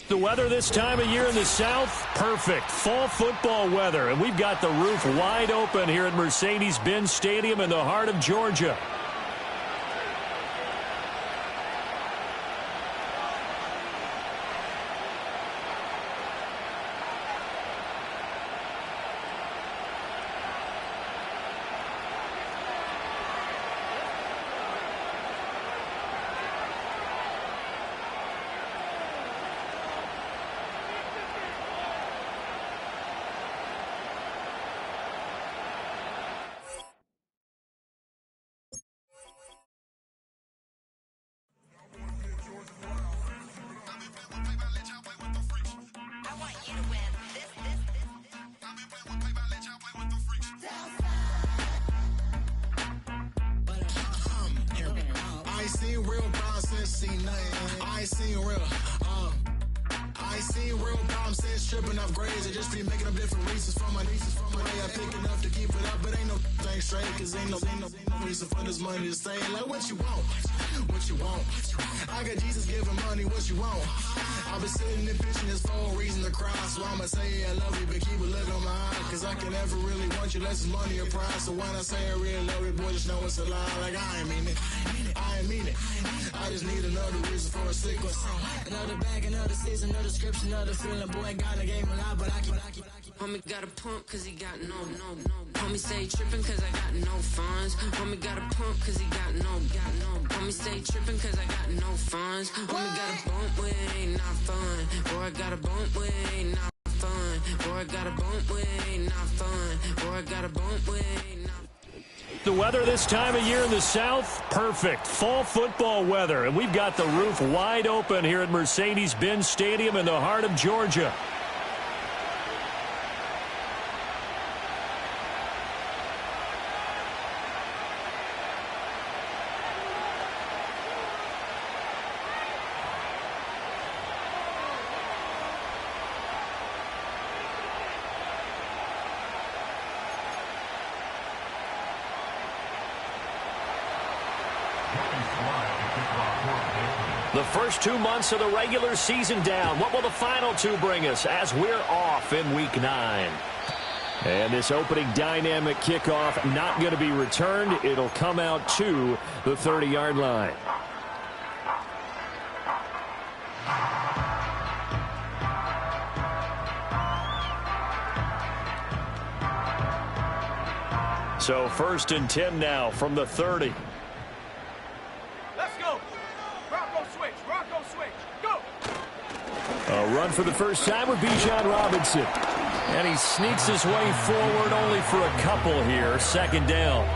The weather this time of year in the South, perfect. Fall football weather, and we've got the roof wide open here at Mercedes-Benz Stadium in the heart of Georgia. Tripping off grades, I just be making up different reasons for my nieces. For my way I pick enough to keep it up, but ain't no thing straight, cause ain't no reason for this money to stay. Like, what you want? What you want? I got Jesus giving money, what you want? I've been sitting and pitching this for a reason to cry, so I'ma say I love you, but keep a look on my eye, cause I can never really want you unless it's money or pride. So when I say I really love you, boy, just know it's a lie. Like, I ain't mean it. I ain't mean it. I just need another reason for a sequence. Another bag, another season, another description, another feeling. Boy, got a game a lot, but I keep. Homie got a pump cause he got no. Homie stay tripping cause I got no funds. Homie got a pump cause he got no. Homie stay tripping cause I got no funds. Homie got a bump with it ain't not fun. Or I got a bump with it ain't not fun. Or I got a bump with it ain't not fun. Or I got a bump with it ain't not fun. The weather this time of year in the South, perfect. Fall football weather, and we've got the roof wide open here at Mercedes-Benz Stadium in the heart of Georgia. The first 2 months of the regular season down. What will the final two bring us as we're off in Week 9? And this opening dynamic kickoff not going to be returned. It'll come out to the 30-yard line. So 1st and 10 now from the 30. A run for the first time with Bijan Robinson. And he sneaks his way forward only for a couple here. 2nd down.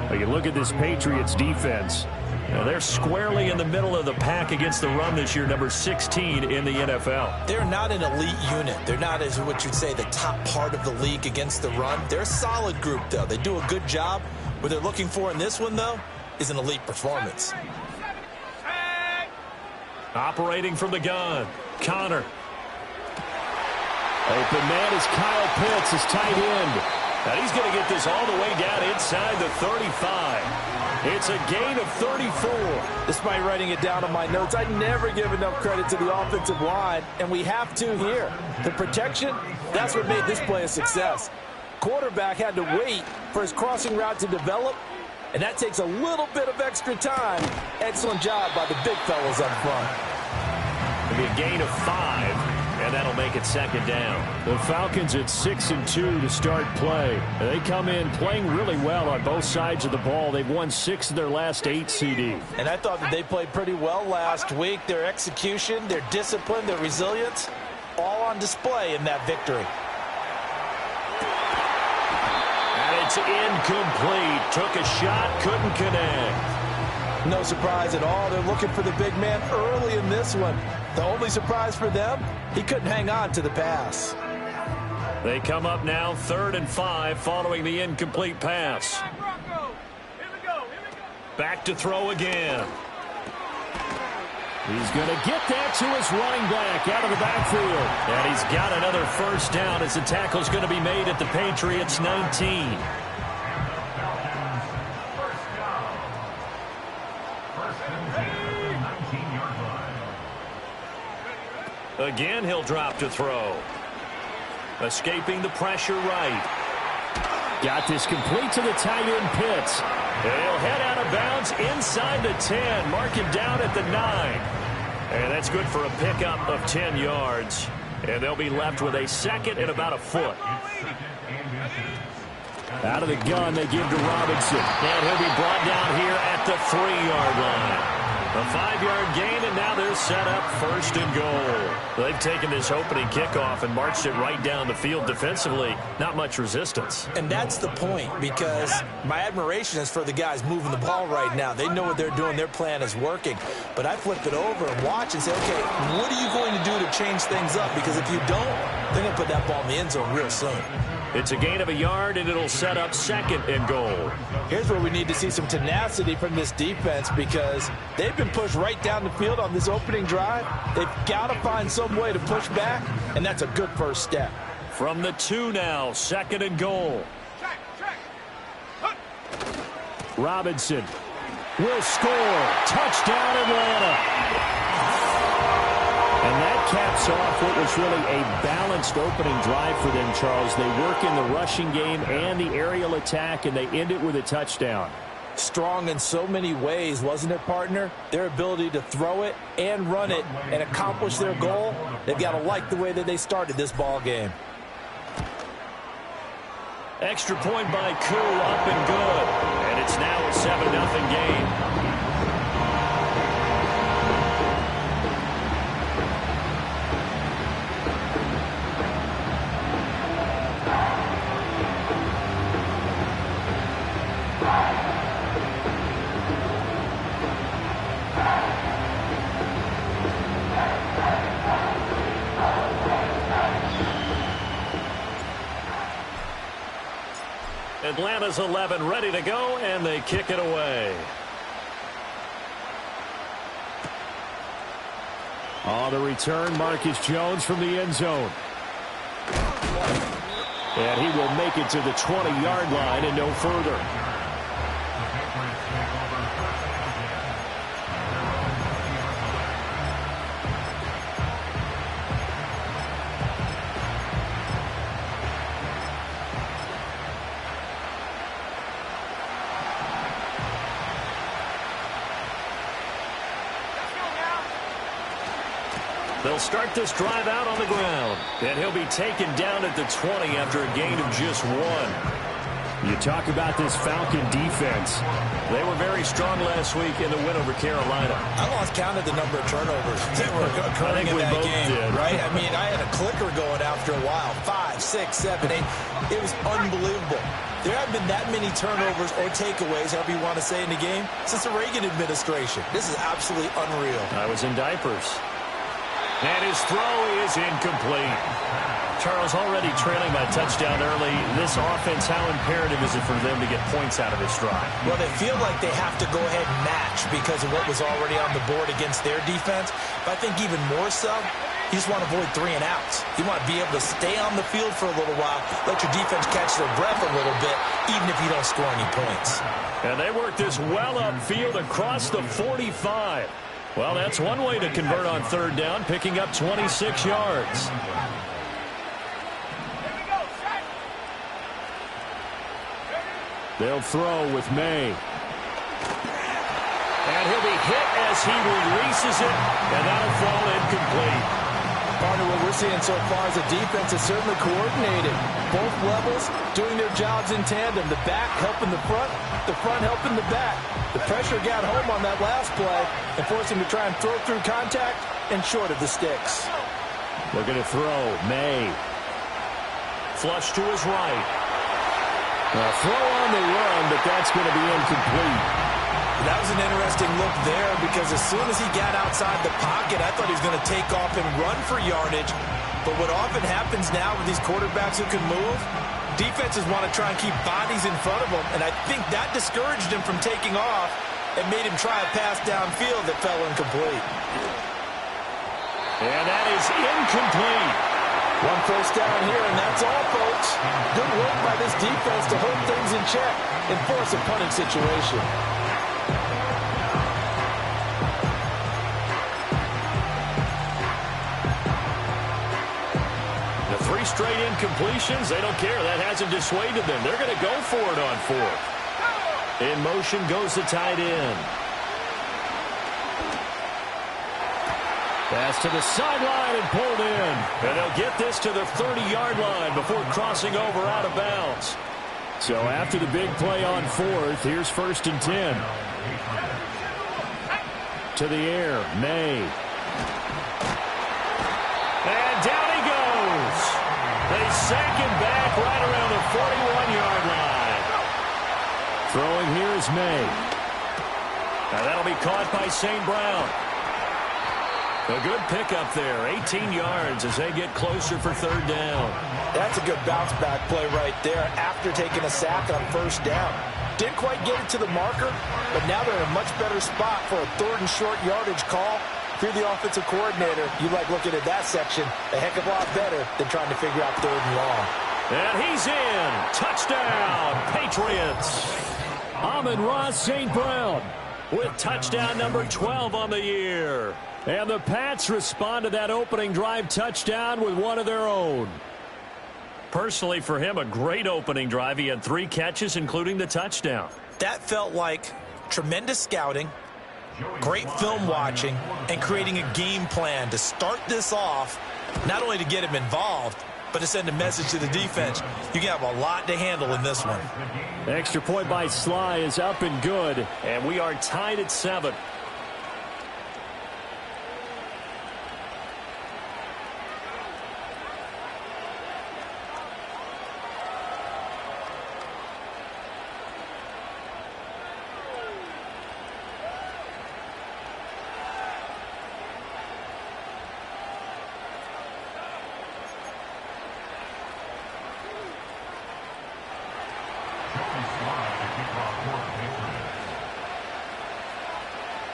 Well, you look at this Patriots defense. They're squarely in the middle of the pack against the run this year, number 16 in the NFL. They're not an elite unit. They're not, as what you'd say, the top part of the league against the run. They're a solid group, though. They do a good job. What they're looking for in this one, though, is an elite performance. Operating from the gun, Connor. Open man is Kyle Pitts, his tight end. And he's going to get this all the way down inside the 35. It's a gain of 34. Despite writing it down on my notes, I never give enough credit to the offensive line, and we have to here. The protection, that's what made this play a success. Quarterback had to wait for his crossing route to develop, and that takes a little bit of extra time. Excellent job by the big fellas up front. It'll be a gain of 5, and that'll make it 2nd down. The Falcons at 6-2 to start play. They come in playing really well on both sides of the ball. They've won 6 of their last 8 CDs. And I thought that they played pretty well last week. Their execution, their discipline, their resilience, all on display in that victory. It's incomplete. Took a shot, couldn't connect. No surprise at all. They're looking for the big man early in this one. The only surprise for them, he couldn't hang on to the pass. They come up now 3rd and 5 following the incomplete pass. Back to throw again. He's going to get that to his running back out of the backfield. And he's got another 1st down as the tackle's going to be made at the Patriots 19. Again, he'll drop to throw. Escaping the pressure right. Got this complete to the tight end Pitts. He'll head out of bounds inside the 10. Mark him down at the 9. And that's good for a pickup of 10 yards. And they'll be left with a second and about a foot. Out of the gun, they give to Robinson. And he'll be brought down here at the 3-yard line. A 5-yard gain, and now they're set up first and goal. They've taken this opening kickoff and marched it right down the field defensively. Not much resistance. And that's the point, because my admiration is for the guys moving the ball right now. They know what they're doing. Their plan is working. But I flip it over and watch and say, okay, what are you going to do to change things up? Because if you don't, they're going to put that ball in the end zone real soon. It's a gain of a yard, and it'll set up second and goal. Here's where we need to see some tenacity from this defense, because they've been pushed right down the field on this opening drive. They've got to find some way to push back, and that's a good first step. From the 2 now, second and goal. Robinson will score. Touchdown, Atlanta. And that caps off what was really a balanced opening drive for them, Charles. They work in the rushing game and the aerial attack, and they end it with a touchdown. Strong in so many ways, wasn't it, partner? Their ability to throw it and run it and accomplish their goal, they've got to like the way that they started this ball game. Extra point by Koo, up and good. And it's now a 7-0 game. Atlanta's 11 ready to go, and they kick it away. On the return, Marcus Jones from the end zone. And he will make it to the 20-yard line and no further. They'll start this drive out on the ground. And he'll be taken down at the 20 after a gain of just 1. You talk about this Falcon defense. They were very strong last week in the win over Carolina. I lost count of the number of turnovers that were occurring in that game, right? I mean, I had a clicker going after a while. 5, 6, 7, 8. It was unbelievable. There haven't been that many turnovers or takeaways, however you want to say, in the game since the Reagan administration. This is absolutely unreal. I was in diapers. And his throw is incomplete. Charles, already trailing by a touchdown early. This offense, how imperative is it for them to get points out of this drive? Well, they feel like they have to go ahead and match because of what was already on the board against their defense. But I think even more so, you just want to avoid 3 and outs. You want to be able to stay on the field for a little while, let your defense catch their breath a little bit, even if you don't score any points. And they work this well upfield across the 45. Well, that's one way to convert on third down, picking up 26 yards. They'll throw with May. And he'll be hit as he releases it, and that'll fall incomplete. Partner, what we're seeing so far is the defense is certainly coordinated. Both levels doing their jobs in tandem. The back helping the front helping the back. The pressure got home on that last play and forced him to try and throw through contact and short of the sticks. Looking to throw. May. Flush to his right. A throw on the run, but that's going to be incomplete. That was an interesting look there because as soon as he got outside the pocket, I thought he was going to take off and run for yardage. But what often happens now with these quarterbacks who can move, defenses want to try and keep bodies in front of them, and I think that discouraged him from taking off and made him try a pass downfield that fell incomplete. And that is incomplete. One first down here, and that's all, folks. Good work by this defense to hold things in check and force a punting situation. straight incompletions. They don't care. That hasn't dissuaded them. They're going to go for it on fourth. In motion goes the tight end. Pass to the sideline and pulled in. And they'll get this to the 30-yard line before crossing over out of bounds. So after the big play on fourth, here's 1st and 10. To the air, May. And down he goes. They sack him back right around the 41-yard line. Throwing here is May. Now that'll be caught by St. Brown. A good pickup there, 18 yards as they get closer for 3rd down. That's a good bounce-back play right there after taking a sack on 1st down. Didn't quite get it to the marker, but now they're in a much better spot for a 3rd and short yardage call. If you're the offensive coordinator, you like looking at that section a heck of a lot better than trying to figure out 3rd and long. And he's in. Touchdown, Patriots. Amon-Ra St. Brown with touchdown number 12 on the year. And the Pats respond to that opening drive touchdown with one of their own. Personally, for him, a great opening drive. He had 3 catches, including the touchdown. That felt like tremendous scouting, great film watching, and creating a game plan to start this off, not only to get him involved, but to send a message to the defense. You can have a lot to handle in this one. Extra point by Sly is up and good, and we are tied at 7.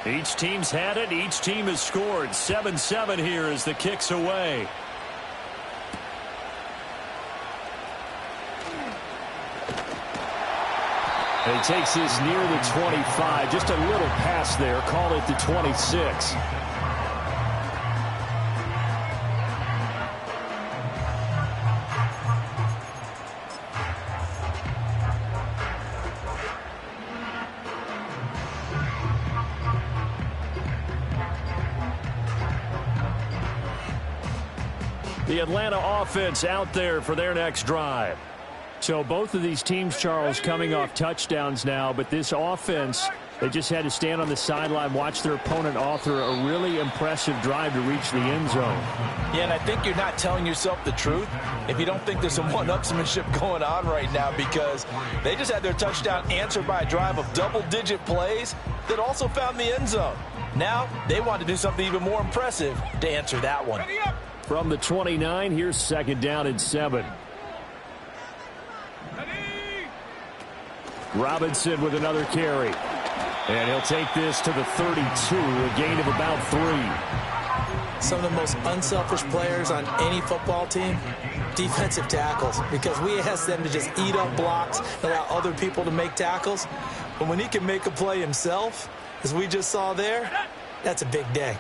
Each team's had it. Each team has scored. 7-7 here as the kick's away. And he takes this near the 25. Just a little pass there. Call it the 26. The Atlanta offense out there for their next drive. So both of these teams, Charles, coming off touchdowns now, but this offense, they just had to stand on the sideline, watch their opponent author a really impressive drive to reach the end zone. Yeah, and I think you're not telling yourself the truth if you don't think there's some one-upsmanship going on right now, because they just had their touchdown answered by a drive of double-digit plays that also found the end zone. Now they want to do something even more impressive to answer that one. From the 29, here's 2nd down and 7. Robinson with another carry. And he'll take this to the 32, a gain of about 3. Some of the most unselfish players on any football team, defensive tackles, because we ask them to just eat up blocks and allow other people to make tackles. But when he can make a play himself, as we just saw there, that's a big day.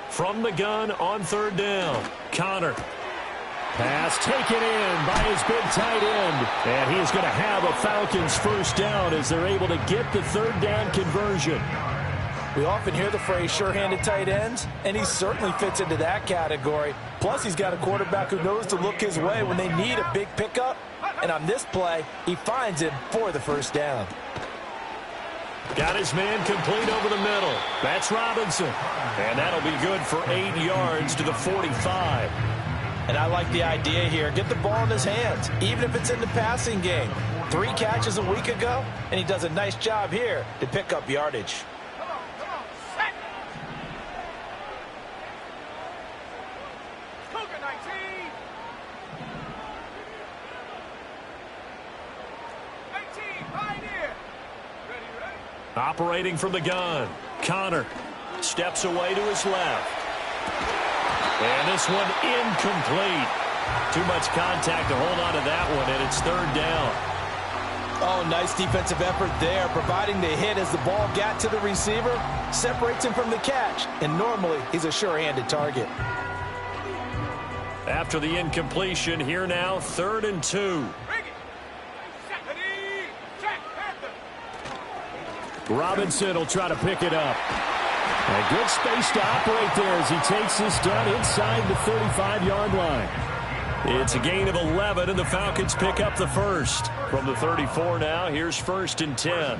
From the gun on 3rd down, Connor. Pass taken in by his big tight end. And he is going to have a Falcons 1st down as they're able to get the 3rd down conversion. We often hear the phrase sure-handed tight ends, and he certainly fits into that category. Plus, he's got a quarterback who knows to look his way when they need a big pickup. And on this play, he finds him for the 1st down. Got his man complete over the middle. That's Robinson. And that'll be good for 8 yards to the 45. And I like the idea here. Get the ball in his hands, even if it's in the passing game. 3 catches a week ago, and he does a nice job here to pick up yardage. Operating from the gun, Connor steps away to his left. And this one incomplete. Too much contact to hold on to that one, and it's 3rd down. Oh, nice defensive effort there, providing the hit as the ball got to the receiver, separates him from the catch, and normally he's a sure-handed target. After the incompletion, here now, 3rd and 2. Robinson will try to pick it up. A good space to operate there as he takes this down inside the 35-yard line. It's a gain of 11, and the Falcons pick up the first. From the 34 now, here's 1st and 10.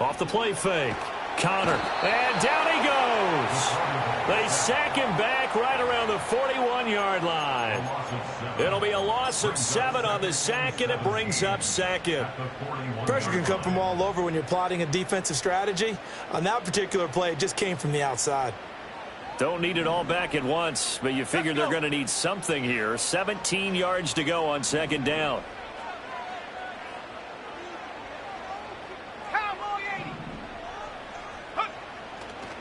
Off the play fake. Connor, and down he goes. They sack him back right around the 41-yard line. It'll be a loss of 7 on the sack, and it brings up 2nd. Pressure can come from all over when you're plotting a defensive strategy. On that particular play, it just came from the outside. Don't need it all back at once, but you figure they're going to need something here. 17 yards to go on 2nd down.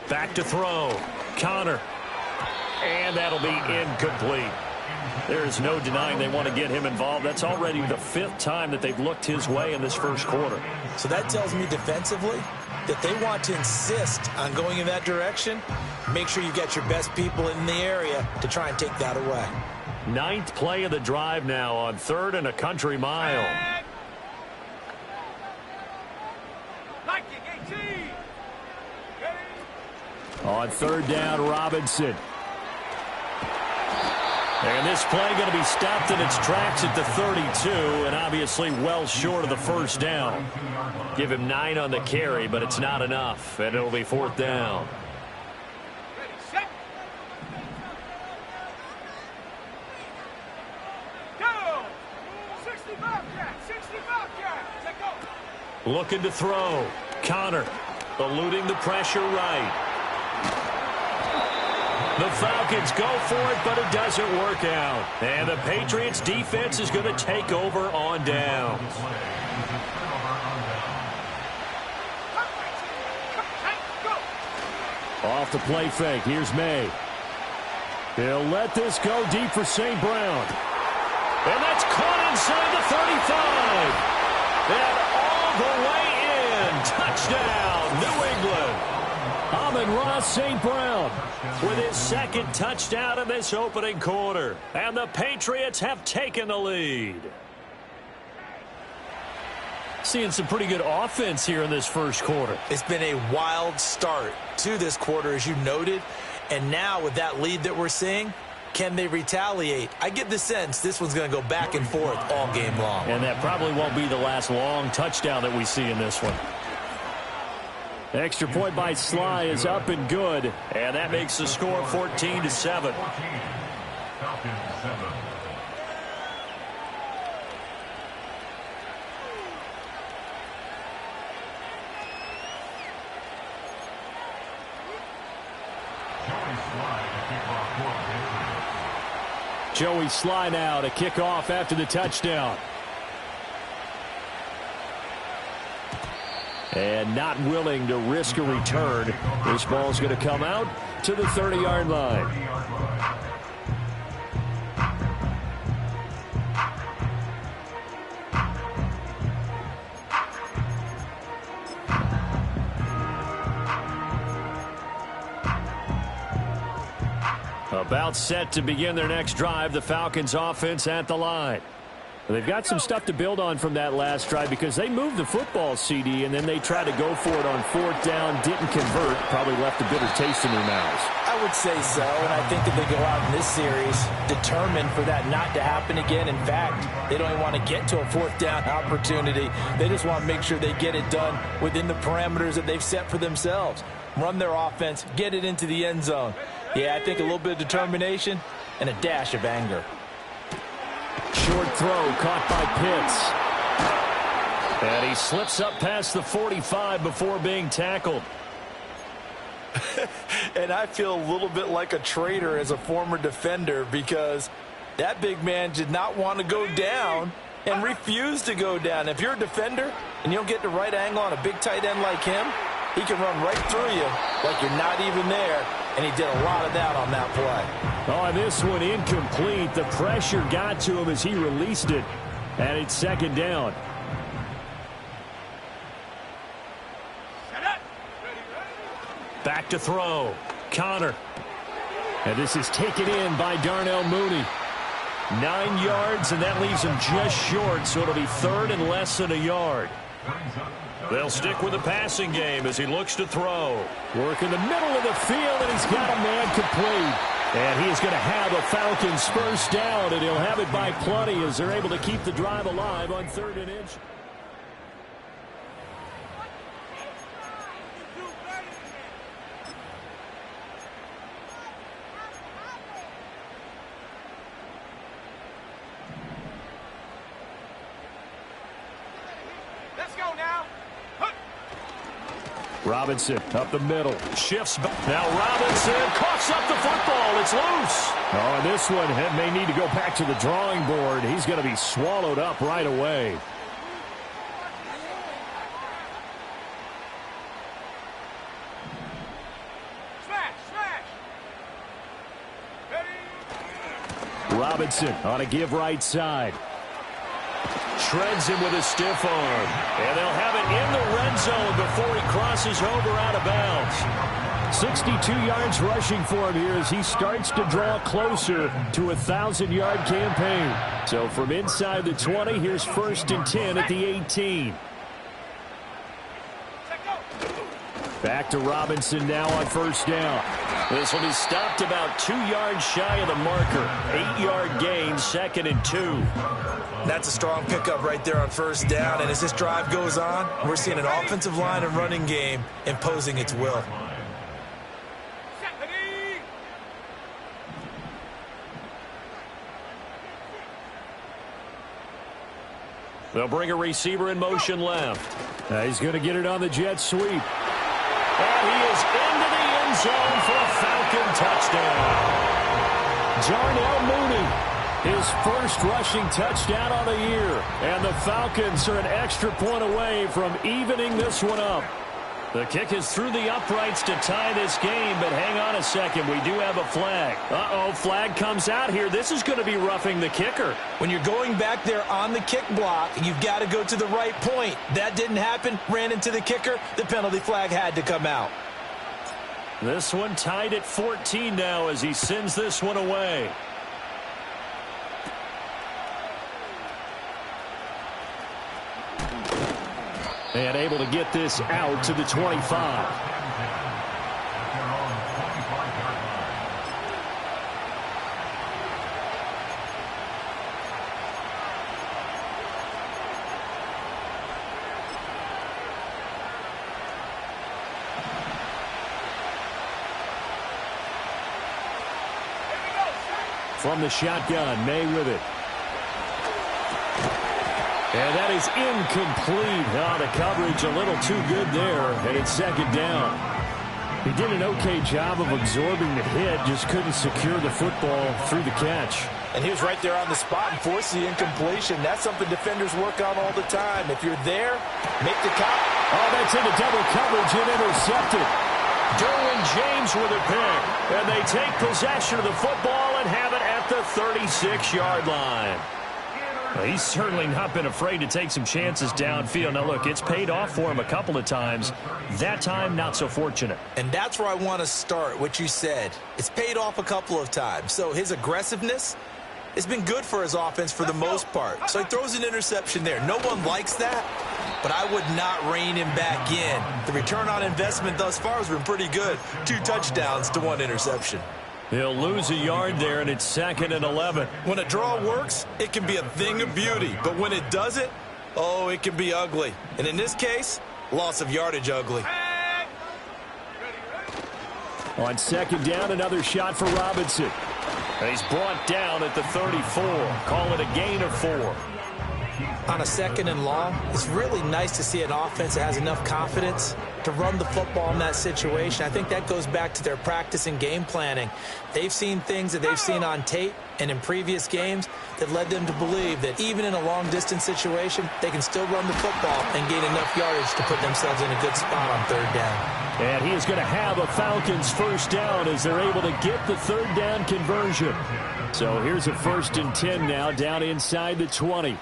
Back to throw. Connor. And that'll be incomplete. There is no denying they want to get him involved. That's already the 5th time that they've looked his way in this first quarter. So that tells me defensively that they want to insist on going in that direction. Make sure you get your best people in the area to try and take that away. 9th play of the drive now on 3rd and a country mile. On 3rd down, Robinson. And this play going to be stopped in its tracks at the 32, and obviously well short of the 1st down. Give him 9 on the carry, but it's not enough, and it'll be 4th down. Looking to throw. Connor eluding the pressure right. The Falcons go for it, but it doesn't work out. And the Patriots defense is going to take over on downs. Off the play fake. Here's May. He'll let this go deep for St. Brown. And that's caught inside the 35. And all the way in. Touchdown, New England. Amon-Ra St. Brown with his 2nd touchdown in this opening quarter. And the Patriots have taken the lead. Seeing some pretty good offense here in this first quarter. It's been a wild start to this quarter, as you noted. And now with that lead that we're seeing, can they retaliate? I get the sense this one's going to go back and forth all game long. And that probably won't be the last long touchdown that we see in this one. Extra point by Sly is up and good. And that makes the score 14-7. Joey Sly now to kick off after the touchdown. And not willing to risk a return. This ball's going to come out to the 30-yard line. About set to begin their next drive. The Falcons offense at the line. They've got some stuff to build on from that last drive because they moved the football, CD, and then they tried to go for it on 4th down, didn't convert, probably left a bitter taste in their mouths. I would say so, and I think that they go out in this series determined for that not to happen again. In fact, they don't even want to get to a 4th down opportunity. They just want to make sure they get it done within the parameters that they've set for themselves. Run their offense, get it into the end zone. Yeah, I think a little bit of determination and a dash of anger. Short throw caught by Pitts. And he slips up past the 45 before being tackled. And I feel a little bit like a traitor as a former defender because that big man did not want to go down and refused to go down. If you're a defender and you don't get the right angle on a big tight end like him, he can run right through you like you're not even there and he did a lot of that on that play. Oh, and this one incomplete. The pressure got to him as he released it, and it's second down. Back to throw. Connor. And this is taken in by Darnell Mooney. 9 yards, and that leaves him just short, so it'll be third and less than a yard. They'll stick with the passing game as he looks to throw. Work in the middle of the field, and he's got a man complete. And he's going to have a Falcons first down, and he'll have it by plenty as they're able to keep the drive alive on 3rd and inch. Robinson up the middle. Shifts. Now Robinson coughs up the football. It's loose. Oh, and this one may need to go back to the drawing board. He's going to be swallowed up right away. Robinson on a give right side. Shreds him with a stiff arm. And they'll have it in the red zone before he crosses over out of bounds. 62 yards rushing for him here as he starts to draw closer to a 1,000-yard campaign. So from inside the 20, here's 1st and 10 at the 18. Back to Robinson now on first down. This will be stopped about 2 yards shy of the marker. 8-yard gain, 2nd and 2. That's a strong pickup right there on first down. And as this drive goes on, we're seeing an offensive line and running game imposing its will. They'll bring a receiver in motion left. He's going to get it on the jet sweep. And he is into the end zone for a Falcon touchdown. Darnell Mooney, his first rushing touchdown on the year. And the Falcons are an extra point away from evening this one up. The kick is through the uprights to tie this game, but hang on a second. We do have a flag. Uh-oh, flag comes out here. This is going to be roughing the kicker. When you're going back there on the kick block, you've got to go to the right point. That didn't happen. Ran into the kicker. The penalty flag had to come out. This one tied at 14 now as he sends this one away. And able to get this out to the 25. From the shotgun, May with it. And that is incomplete. Oh, the coverage a little too good there, and it's second down. He did an okay job of absorbing the hit, just couldn't secure the football through the catch. And he was right there on the spot and forced the incompletion. That's something defenders work on all the time. If you're there, make the count. Oh, that's into double coverage and intercepted. Derwin James with a pick. And they take possession of the football and have it at the 36-yard line. Well, he's certainly not been afraid to take some chances downfield. Now, look, it's paid off for him a couple of times. That time, not so fortunate. And that's where I want to start, what you said. It's paid off a couple of times. So his aggressiveness has been good for his offense for the most part. So he throws an interception there. No one likes that, but I would not rein him back in. The return on investment thus far has been pretty good. 2 touchdowns to 1 interception. He'll lose a yard there, and it's 2nd and 11. When a draw works, it can be a thing of beauty. But when it doesn't, oh, it can be ugly. And in this case, loss of yardage ugly. On 2nd down, another shot for Robinson. And he's brought down at the 34. Call it a gain of 4. On a 2nd and long, it's really nice to see an offense that has enough confidence to run the football in that situation. I think that goes back to their practice and game planning. They've seen things that they've seen on tape and in previous games that led them to believe that even in a long-distance situation, they can still run the football and gain enough yardage to put themselves in a good spot on 3rd down. And he is going to have a Falcons first down as they're able to get the third down conversion. So here's a 1st and 10 now down inside the 20.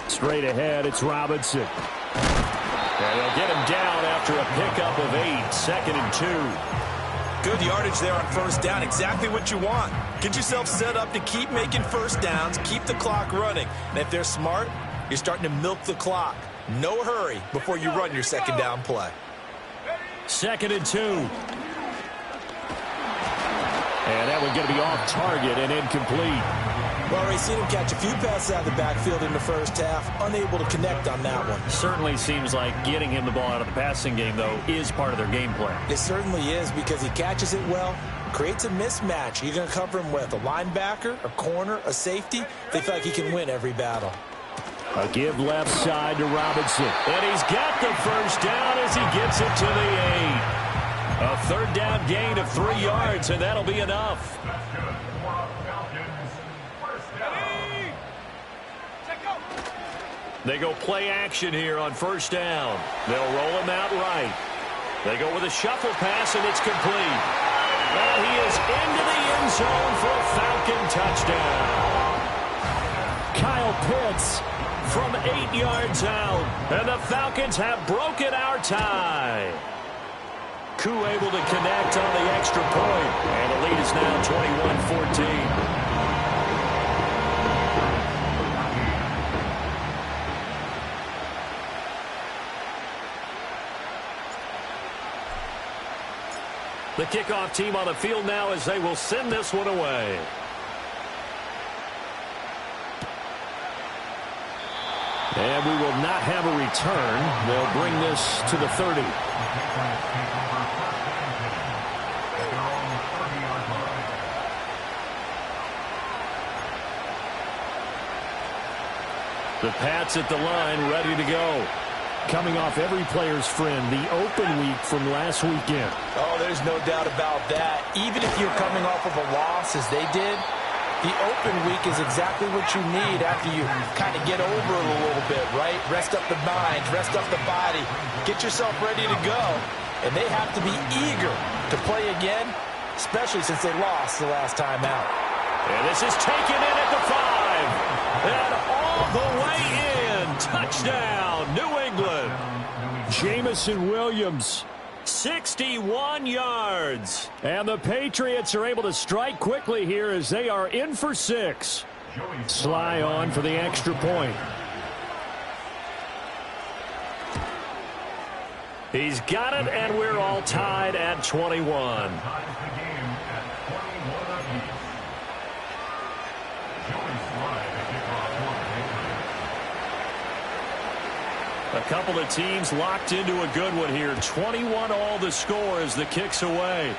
Straight ahead, it's Robinson. And they'll get him down after a pickup of 8, 2nd and 2. Good yardage there on first down. Exactly what you want. Get yourself set up to keep making first downs, keep the clock running. And if they're smart, you're starting to milk the clock. No hurry before you run your second down play. 2nd and 2. And that one going to be off target and incomplete. Well, we've seen him catch a few passes out of the backfield in the first half, unable to connect on that one. Certainly seems like getting him the ball out of the passing game, though, is part of their game plan. It certainly is because he catches it well, creates a mismatch. You're going to cover him with a linebacker, a corner, a safety. They feel like he can win every battle. A give left side to Robinson. And he's got the first down as he gets it to the 8. A third down gain of 3 yards, and that'll be enough. They go play action here on first down. They'll roll him out right. They go with a shuffle pass, and it's complete. And he is into the end zone for a Falcon touchdown. Kyle Pitts from 8 yards out. And the Falcons have broken our tie. Koo able to connect on the extra point. And the lead is now 21-14. The kickoff team on the field now as they will send this one away. And we will not have a return. They'll bring this to the 30. The Pats at the line, ready to go. Coming off every player's friend, the open week from last weekend. Oh, there's no doubt about that. Even if you're coming off of a loss as they did, the open week is exactly what you need after you kind of get over it a little bit, right? Rest up the mind, rest up the body, get yourself ready to go. And they have to be eager to play again, especially since they lost the last time out. And this is taken in at the 5. And all the way in. Touchdown, New England. Jamison Williams, 61 yards. And the Patriots are able to strike quickly here as they are in for 6. Sly on for the extra point. He's got it, and we're all tied at 21. A couple of teams locked into a good one here. 21 all the score as the kick's away.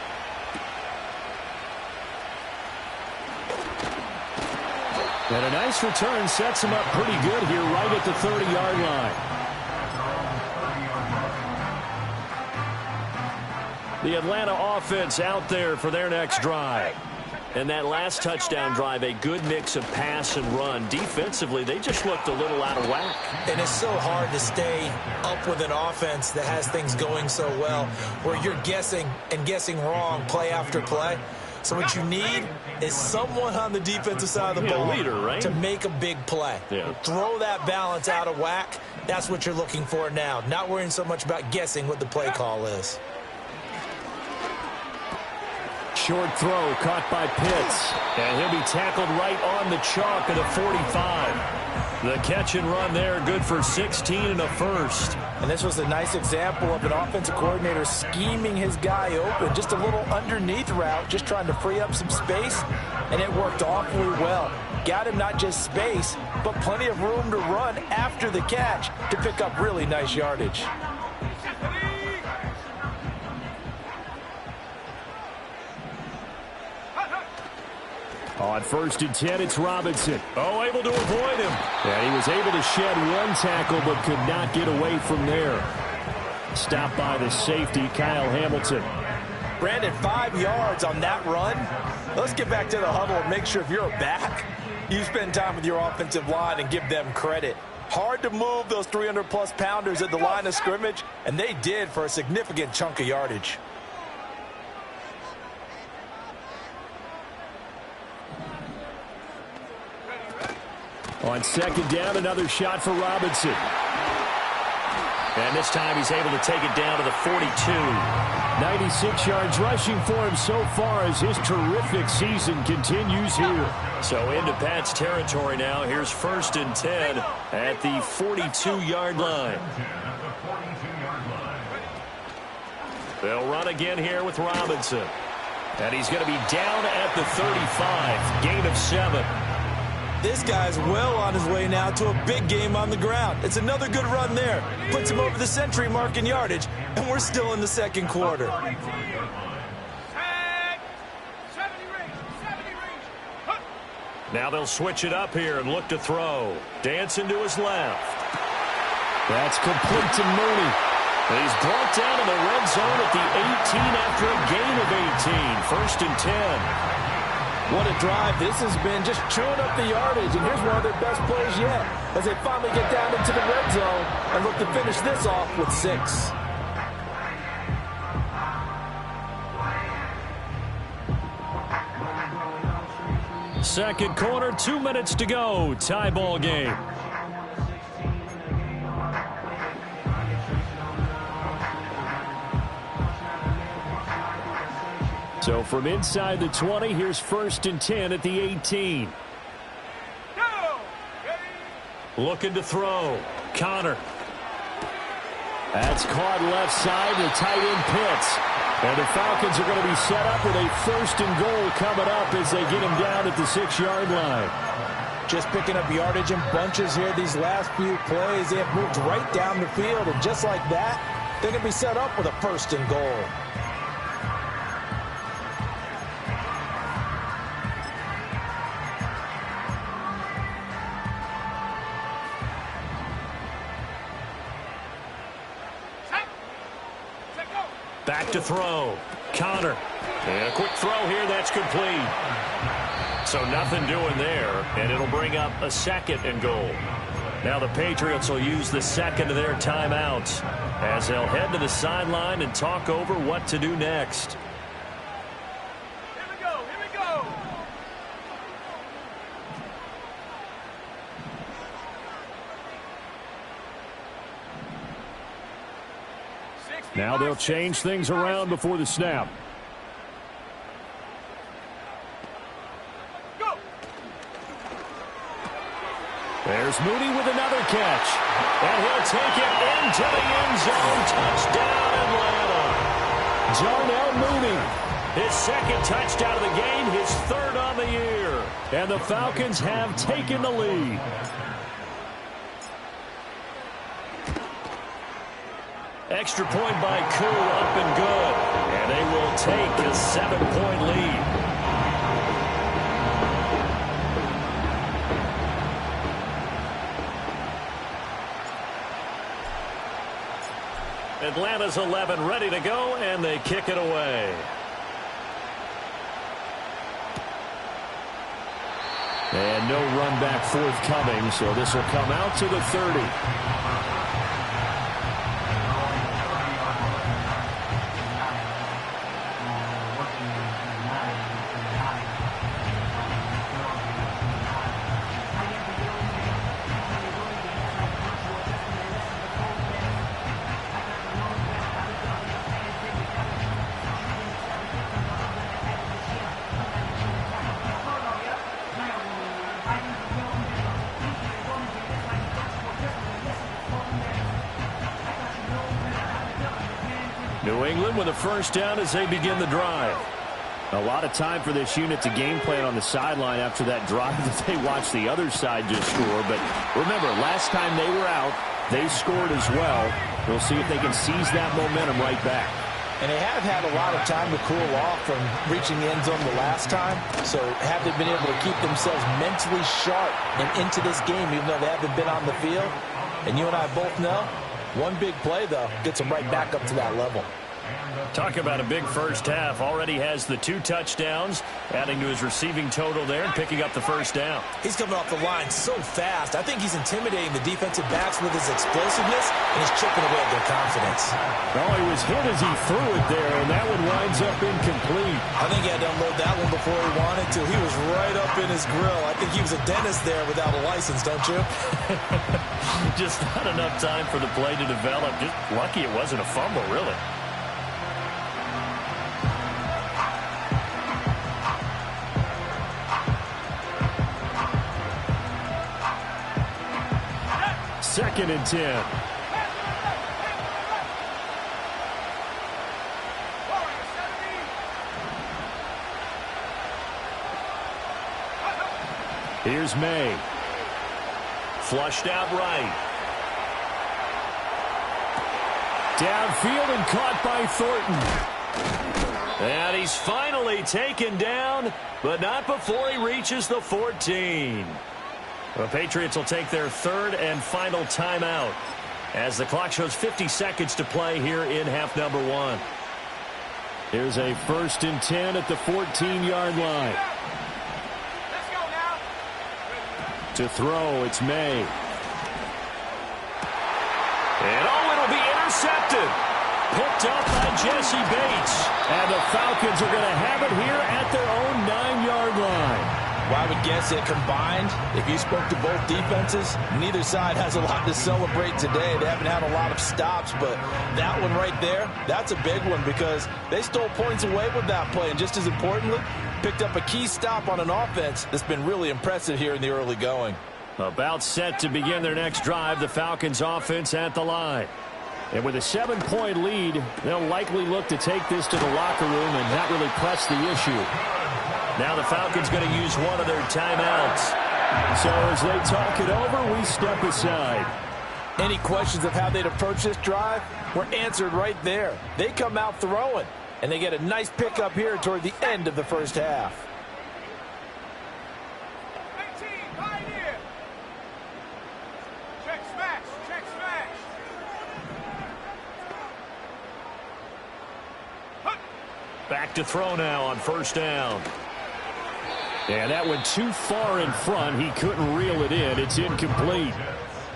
And a nice return sets him up pretty good here right at the 30-yard line. The Atlanta offense out there for their next drive. And that last touchdown drive, a good mix of pass and run. Defensively, they just looked a little out of whack. And it's so hard to stay up with an offense that has things going so well, where you're guessing and guessing wrong play after play. So what you need is someone on the defensive side of the ball leader, right? to make a big play. Yeah. Throw that balance out of whack. That's what you're looking for now. Not worrying so much about guessing what the play call is. Short throw caught by Pitts. And he'll be tackled right on the chalk at the 45. The catch and run there, good for 16 and a first. And this was a nice example of an offensive coordinator scheming his guy open. Just a little underneath route, just trying to free up some space. And it worked awfully well. Got him not just space, but plenty of room to run after the catch to pick up really nice yardage. On 1st and 10, it's Robinson. Oh, able to avoid him. And he was able to shed one tackle, but could not get away from there. Stopped by the safety, Kyle Hamilton. Brandon, 5 yards on that run. Let's get back to the huddle and make sure if you're a back, you spend time with your offensive line and give them credit. Hard to move those 300-plus pounders at the line of scrimmage, and they did for a significant chunk of yardage. On second down, another shot for Robinson. And this time he's able to take it down to the 42. 96 yards rushing for him so far as his terrific season continues here. So into Pat's territory now. Here's 1st and 10 at the 42-yard line. They'll run again here with Robinson. And he's going to be down at the 35. Gain of 7. This guy's well on his way now to a big game on the ground. It's another good run there. Puts him over the century mark in yardage, and we're still in the second quarter. Now they'll switch it up here and look to throw. Dancing to his left. That's complete to Mooney. He's brought down in the red zone at the 18 after a gain of 18. 1st and 10. What a drive this has been, just chewing up the yardage. And here's one of their best plays yet as they finally get down into the red zone and look to finish this off with 6. Second quarter, 2 minutes to go. Tie ball game. So from inside the 20, here's 1st and 10 at the 18. Looking to throw. Connor. That's caught left side. The tight end Pitts. And the Falcons are going to be set up with a 1st and goal coming up as they get him down at the 6-yard line. Just picking up yardage in bunches here these last few plays. They have moved right down the field, and just like that, they're going to be set up with a 1st and goal. Back to throw. Connor. And a quick throw here. That's complete. So nothing doing there. And it'll bring up a 2nd and goal. Now the Patriots will use the second of their timeouts as they'll head to the sideline and talk over what to do next. Here we go. Here we go. Now they'll change things around before the snap. Go. There's Mooney with another catch. And he'll take it into the end zone. Touchdown, Atlanta. Darnell Mooney. His 2nd touchdown of the game, his 3rd on the year. And the Falcons have taken the lead. Extra point by Koo, up and good. And they will take a 7-point lead. Atlanta's 11 ready to go, and they kick it away. And no run back forthcoming, so this will come out to the 30. New England with a 1st down as they begin the drive. A lot of time for this unit to game plan on the sideline after that drive that they watched the other side just score. But remember, last time they were out, they scored as well. We'll see if they can seize that momentum right back. And they have had a lot of time to cool off from reaching the end zone the last time. So have they been able to keep themselves mentally sharp and into this game, even though they haven't been on the field? And you and I both know, one big play, though, gets them right back up to that level. Talk about a big first half. Already has the 2 touchdowns, adding to his receiving total there and picking up the first down. He's coming off the line so fast. I think he's intimidating the defensive backs with his explosiveness, and he's chipping away at their confidence. Oh, he was hit as he threw it there, and that one winds up incomplete. I think he had to unload that one before he wanted to. He was right up in his grill. I think he was a dentist there without a license, don't you? Just not enough time for the play to develop. Just lucky it wasn't a fumble, really. Second and 10. Here's May. Flushed out right. Downfield and caught by Thornton. And he's finally taken down, but not before he reaches the 14. The Patriots will take their 3rd and final timeout as the clock shows 50 seconds to play here in half number 1. Here's a 1st and 10 at the 14-yard line. Let's go now. To throw, it's May. And it'll be intercepted. Picked up by Jesse Bates. And the Falcons are going to have it here at their own 9-yard line. Well, I would guess that combined, if you spoke to both defenses, neither side has a lot to celebrate today. They haven't had a lot of stops, but that one right there, that's a big one because they stole points away with that play. And just as importantly, picked up a key stop on an offense that's been really impressive here in the early going. About set to begin their next drive, the Falcons offense at the line. And with a 7-point lead, they'll likely look to take this to the locker room and not really press the issue. Now the Falcons going to use one of their timeouts. So as they talk it over, we step aside. Any questions of how they'd approach this drive were answered right there. They come out throwing, and they get a nice pickup here toward the end of the first half. 18, right here. Check smash, check smash. Back to throw now on 1st down. And that went too far in front. He couldn't reel it in. It's incomplete.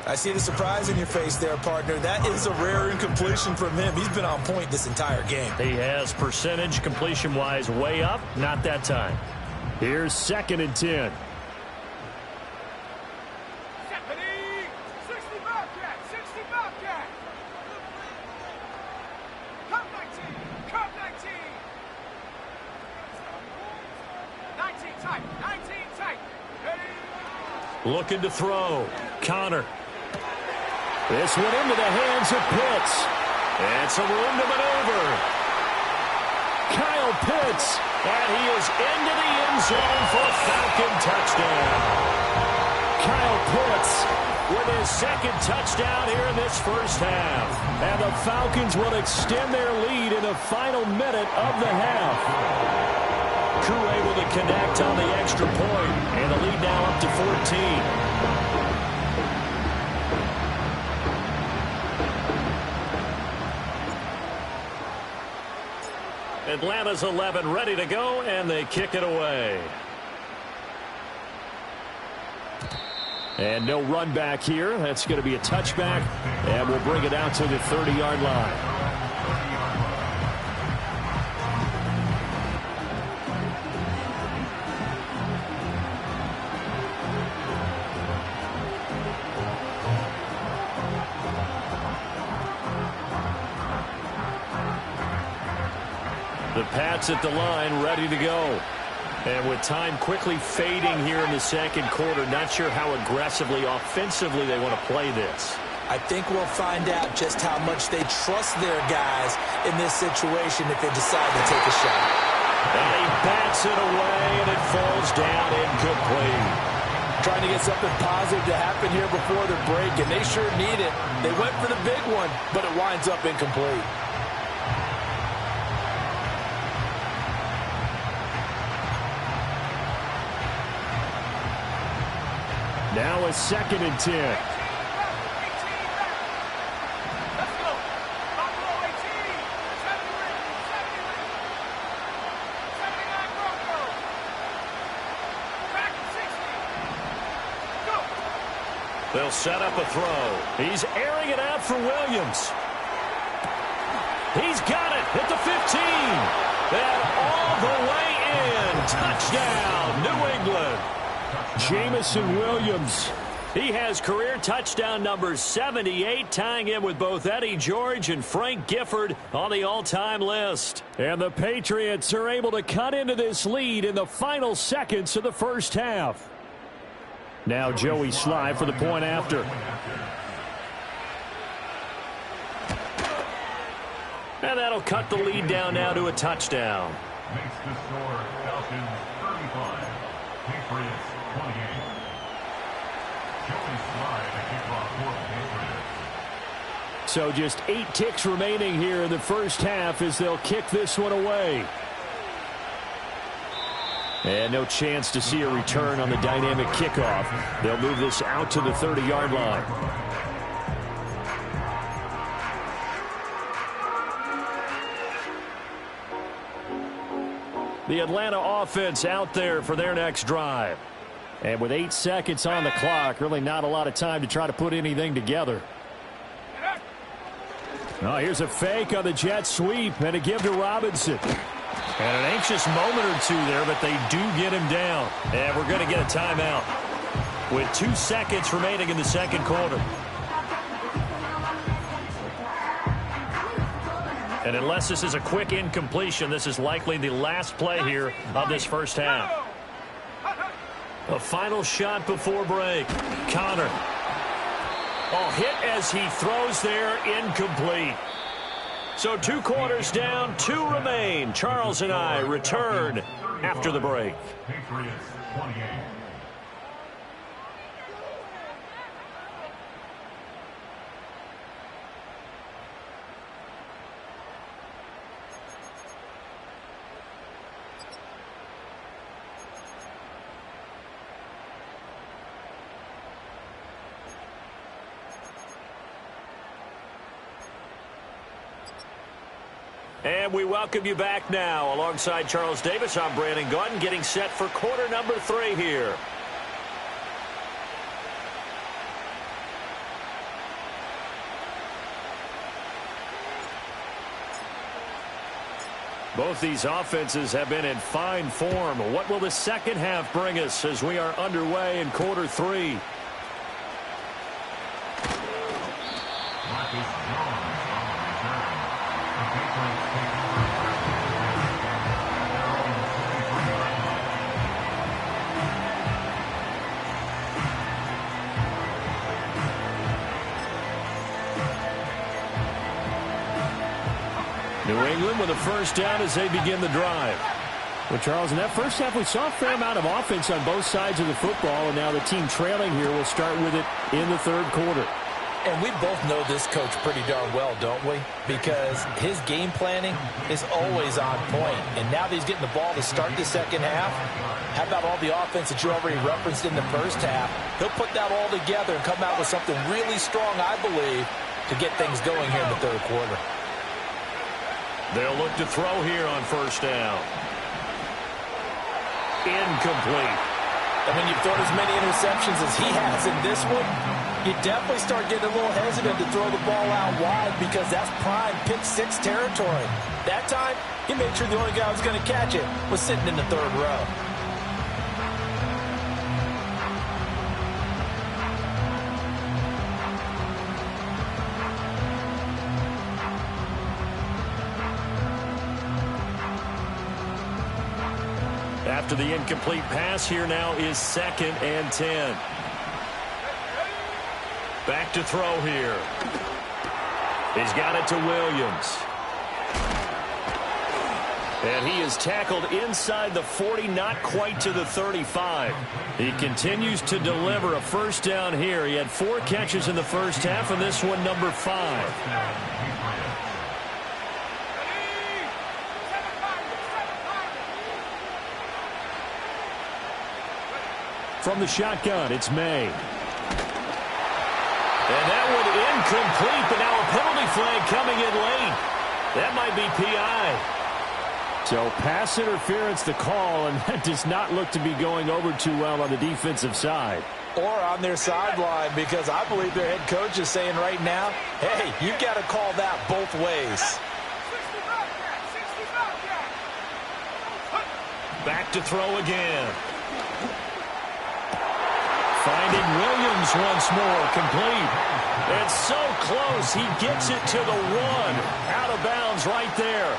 I see the surprise in your face there, partner. That is a rare incompletion from him. He's been on point this entire game. He has percentage completion-wise way up. Not that time. Here's 2nd and 10. Stephanie, 60 Bobcat, 60 Bobcat. Come 19, come 19. 19 tight, 19 tight. Ready? Looking to throw. Connor. This one into the hands of Pitts. And some room to maneuver. Kyle Pitts. And he is into the end zone for a Falcon touchdown. Kyle Pitts with his 2nd touchdown here in this first half. And the Falcons will extend their lead in the final minute of the half. Crew able to connect on the extra point, and the lead now up to 14. Atlanta's 11 ready to go, and they kick it away. And no run back here. That's going to be a touchback, and we'll bring it out to the 30-yard line. The Pats at the line, ready to go. And with time quickly fading here in the 2nd quarter, not sure how aggressively, offensively they want to play this. I think we'll find out just how much they trust their guys in this situation if they decide to take a shot. And he bats it away, and it falls down incomplete. Trying to get something positive to happen here before the break, and they sure need it. They went for the big one, but it winds up incomplete. Now a 2nd and 10. Let's go. Buffalo 18, 7 ready. They'll set up a throw. He's airing it out for Williams. He's got it at the 15. And all the way in. Touchdown, New England. Jamison Williams. He has career touchdown number 78, tying in with both Eddie George and Frank Gifford on the all-time list. And the Patriots are able to cut into this lead in the final seconds of the first half. Now Joey Sly for the point after. And that'll cut the lead down now to a touchdown. Makes the score Falcons 35, Patriots 28. Joey Sly to kick off for the Patriots. So just 8 ticks remaining here in the first half as they'll kick this one away. And no chance to see a return on the dynamic kickoff. They'll move this out to the 30-yard line. The Atlanta offense out there for their next drive. And with 8 seconds on the clock, really not a lot of time to try to put anything together. Oh, here's a fake on the jet sweep and a give to Robinson. And an anxious moment or two there, but they do get him down. And we're going to get a timeout with 2 seconds remaining in the second quarter. And unless this is a quick incompletion, this is likely the last play here of this first half. A final shot before break. Connor. Oh, hit as he throws there, incomplete. So 2 quarters down, 2 remain. Charles and I return after the break. Patriots 28. And we welcome you back now. Alongside Charles Davis, I'm Brandon Gaudin, getting set for quarter number 3 here. Both these offenses have been in fine form. What will the second half bring us as we are underway in quarter 3? New England with a first down as they begin the drive. Well, Charles, in that first half, we saw a fair amount of offense on both sides of the football, and now the team trailing here will start with it in the third quarter. And we both know this coach pretty darn well, don't we? Because his game planning is always on point. And now that he's getting the ball to start the second half, how about all the offense that you already referenced in the first half? He'll put that all together and come out with something really strong, I believe, to get things going here in the third quarter. They'll look to throw here on first down. Incomplete. And when you've thrown as many interceptions as he has in this one, you definitely start getting a little hesitant to throw the ball out wide because that's prime pick 6 territory. That time, he made sure the only guy who was going to catch it was sitting in the third row. After the incomplete pass, here now is 2nd and 10. Back to throw here. He's got it to Williams. And he is tackled inside the 40, not quite to the 35. He continues to deliver a first down here. He had 4 catches in the first half, and this one number 5. From the shotgun, it's May. And that one incomplete, but now a penalty flag coming in late. That might be PI. So pass interference the call, and that does not look to be going over too well on the defensive side. or on their sideline, because I believe their head coach is saying right now, hey, you've got to call that both ways. 60 Bobcat, 60 Bobcat. Back to throw again. Finding Williams once more, complete. It's so close, he gets it to the one. Out of bounds right there.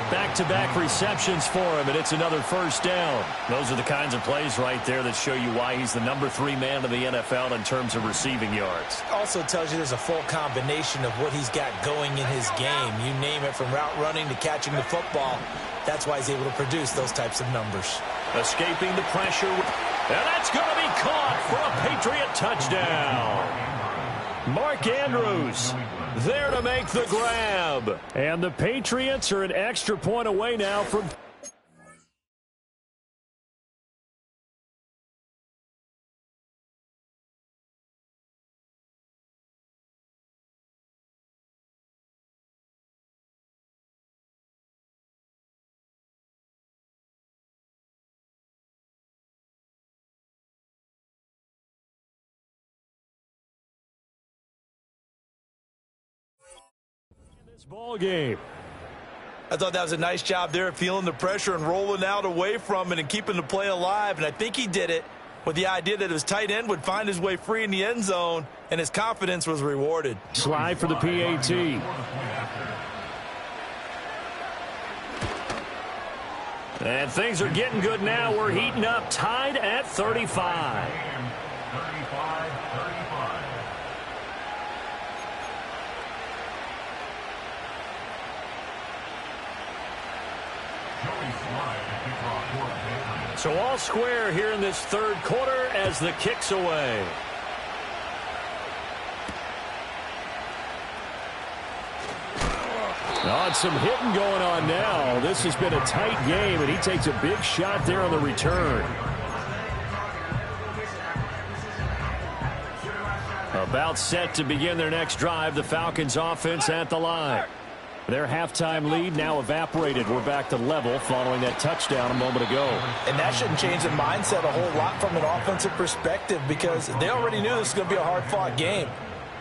Back-to-back receptions for him, and it's another first down. Those are the kinds of plays right there that show you why he's the number 3 man in the NFL in terms of receiving yards. Also tells you there's a full combination of what he's got going in his game. You name it, from route running to catching the football. That's why he's able to produce those types of numbers. Escaping the pressure, and that's going to be caught for a Patriot touchdown. Mark Andrews there to make the grab. And the Patriots are an extra point away now from... ball game. I thought that was a nice job there, feeling the pressure and rolling out away from it and keeping the play alive. And I think he did it with the idea that his tight end would find his way free in the end zone, and his confidence was rewarded. Slide for the PAT. And things are getting good now. We're heating up, tied at 35. 35-35. So all square here in this third quarter as the kick's away. Oh, it's some hitting going on now. This has been a tight game, and he takes a big shot there on the return. About set to begin their next drive. The Falcons offense at the line. Their halftime lead now evaporated. We're back to level following that touchdown a moment ago. And that shouldn't change the mindset a whole lot from an offensive perspective, because they already knew this was going to be a hard-fought game.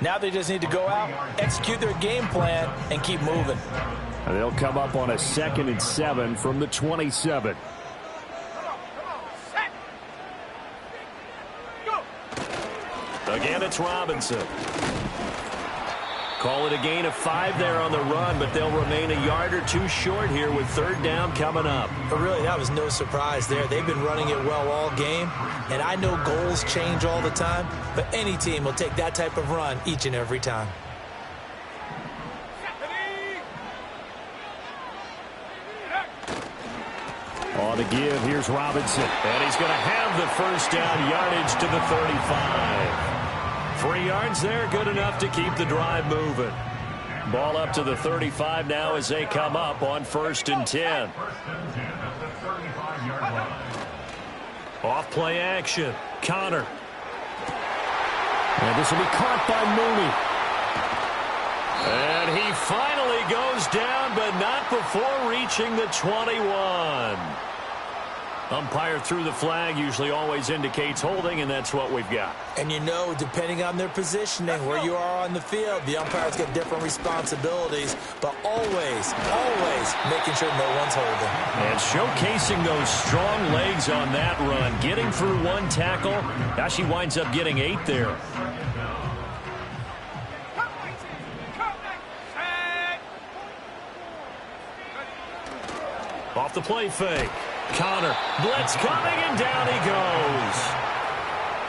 Now they just need to go out, execute their game plan, and keep moving. And they'll come up on a 2nd and 7 from the 27. Set. Go. Again, it's Robinson. Call it a gain of 5 there on the run, but they'll remain a yard or 2 short here with third down coming up. But really, that was no surprise there. They've been running it well all game, and I know goals change all the time, but any team will take that type of run each and every time. On the give, here's Robinson, and he's going to have the first down, yardage to the 35. 3 yards there, good enough to keep the drive moving. Ball up to the 35 now as they come up on 1st and 10. Off play action. Connor. And this will be caught by Mooney. And he finally goes down, but not before reaching the 21. Umpire threw the flag, usually always indicates holding, and that's what we've got. And you know, depending on their positioning, where you are on the field, the umpires get different responsibilities, but always, always making sure no one's holding. And showcasing those strong legs on that run, getting through 1 tackle. Now she winds up getting 8 there. Off the play fake. Connor, blitz coming, and down he goes.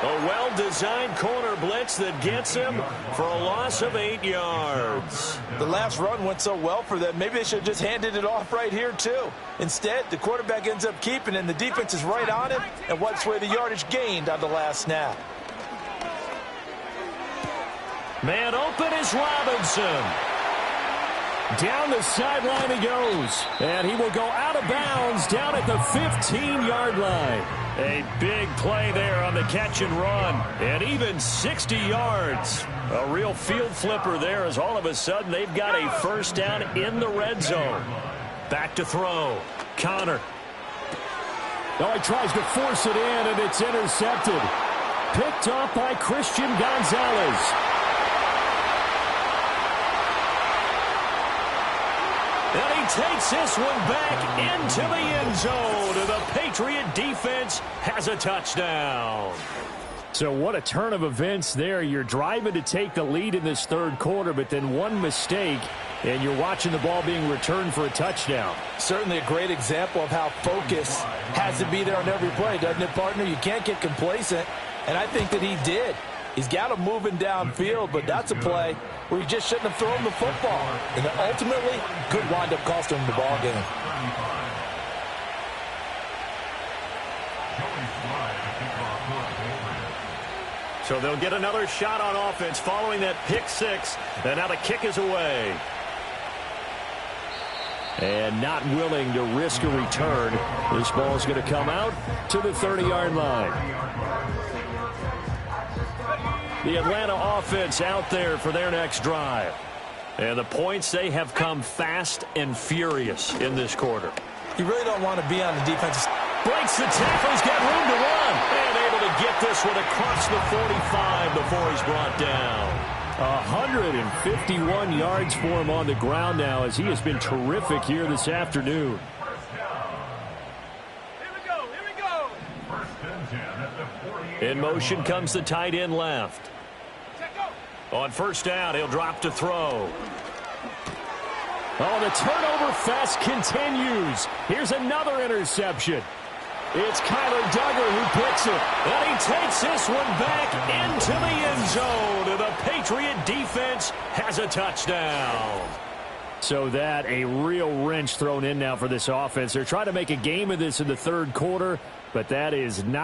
A well-designed corner blitz that gets him for a loss of 8 yards. The last run went so well for them, maybe they should have just handed it off right here, too. Instead, the quarterback ends up keeping it, and the defense is right on it and wipes away the yardage gained on the last snap. Man open is Robinson. Down the sideline he goes. And he will go out of bounds down at the 15-yard line. A big play there on the catch and run. And even 60 yards. A real field flipper there, as all of a sudden they've got a first down in the red zone. Back to throw. Connor. Oh, he tries to force it in, and it's intercepted. Picked off by Christian Gonzalez. And he takes this one back into the end zone. And the Patriot defense has a touchdown. So what a turn of events there. You're driving to take the lead in this third quarter, but then one mistake, and you're watching the ball being returned for a touchdown. Certainly a great example of how focus has to be there on every play, doesn't it, partner? You can't get complacent, and I think that he did. He's got him moving downfield, but that's a play where he just shouldn't have thrown the football. And ultimately, could wind up costing him the ball game. So they'll get another shot on offense following that pick six. And now the kick is away. And not willing to risk a return. This ball is going to come out to the 30-yard line. The Atlanta offense out there for their next drive. And the points, they have come fast and furious in this quarter. You really don't want to be on the defensive side. Breaks the tackles, got room to run. And able to get this one across the 45 before he's brought down. 151 yards for him on the ground now as he has been terrific here this afternoon. In motion comes the tight end left. On first down, he'll drop to throw. Oh, the turnover fest continues. Here's another interception. It's Kyler Duggar who picks it. And he takes this one back into the end zone. And the Patriot defense has a touchdown. So that a real wrench thrown in now for this offense. They're trying to make a game of this in the third quarter, but that is not